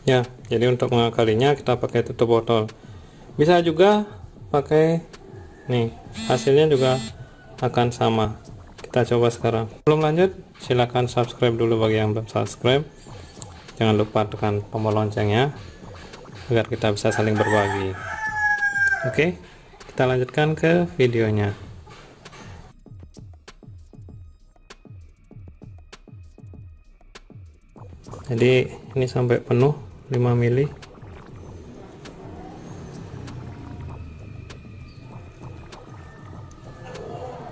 ya. Jadi untuk mengakalinya kita pakai tutup botol. Bisa juga pakai nih, hasilnya juga akan sama. Kita coba sekarang. Belum lanjut, silahkan subscribe dulu bagi yang belum subscribe. Jangan lupa tekan tombol loncengnya agar kita bisa saling berbagi. Oke, kita lanjutkan ke videonya. Jadi ini sampai penuh 5 mili.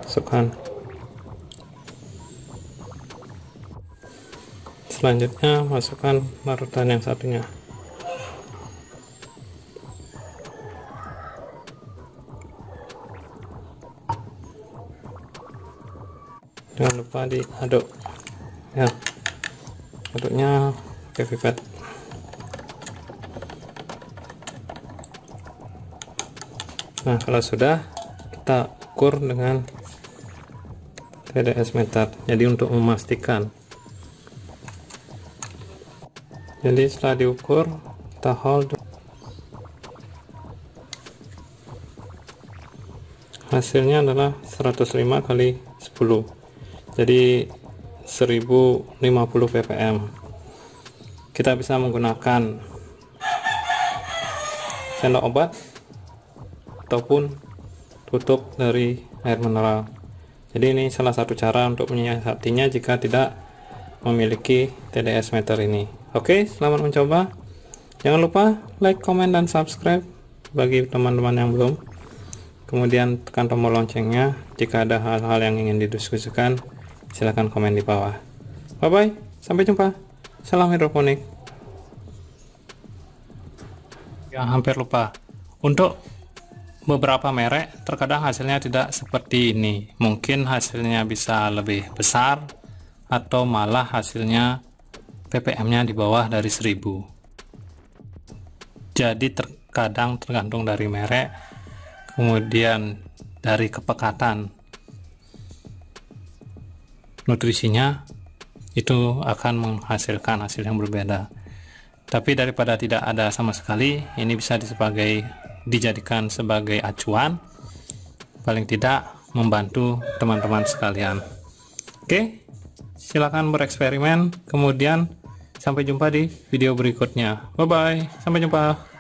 Masukkan. Selanjutnya masukkan larutan yang satunya. Jangan lupa diaduk ya, aduknya pakai pipet. Nah, kalau sudah, kita ukur dengan TDS meter. Jadi untuk memastikan, jadi setelah diukur, kita hold. Hasilnya adalah 105 kali 10, jadi 1050 ppm. Kita bisa menggunakan sendok obat ataupun tutup dari air mineral. Jadi ini salah satu cara untuk menyiasatinya jika tidak memiliki TDS meter ini. Oke, selamat mencoba. Jangan lupa like, comment, dan subscribe bagi teman-teman yang belum. Kemudian tekan tombol loncengnya. Jika ada hal-hal yang ingin didiskusikan, silahkan komen di bawah. Bye bye, sampai jumpa. Salam hidroponik. Ya, hampir lupa. Untuk beberapa merek terkadang hasilnya tidak seperti ini. Mungkin hasilnya bisa lebih besar atau malah hasilnya ppm-nya di bawah dari 1000. Jadi terkadang tergantung dari merek, kemudian dari kepekatan nutrisinya, itu akan menghasilkan hasil yang berbeda. Tapi daripada tidak ada sama sekali, ini bisa dijadikan sebagai acuan, paling tidak membantu teman-teman sekalian. Oke, silakan bereksperimen. Kemudian sampai jumpa di video berikutnya. Bye bye, sampai jumpa.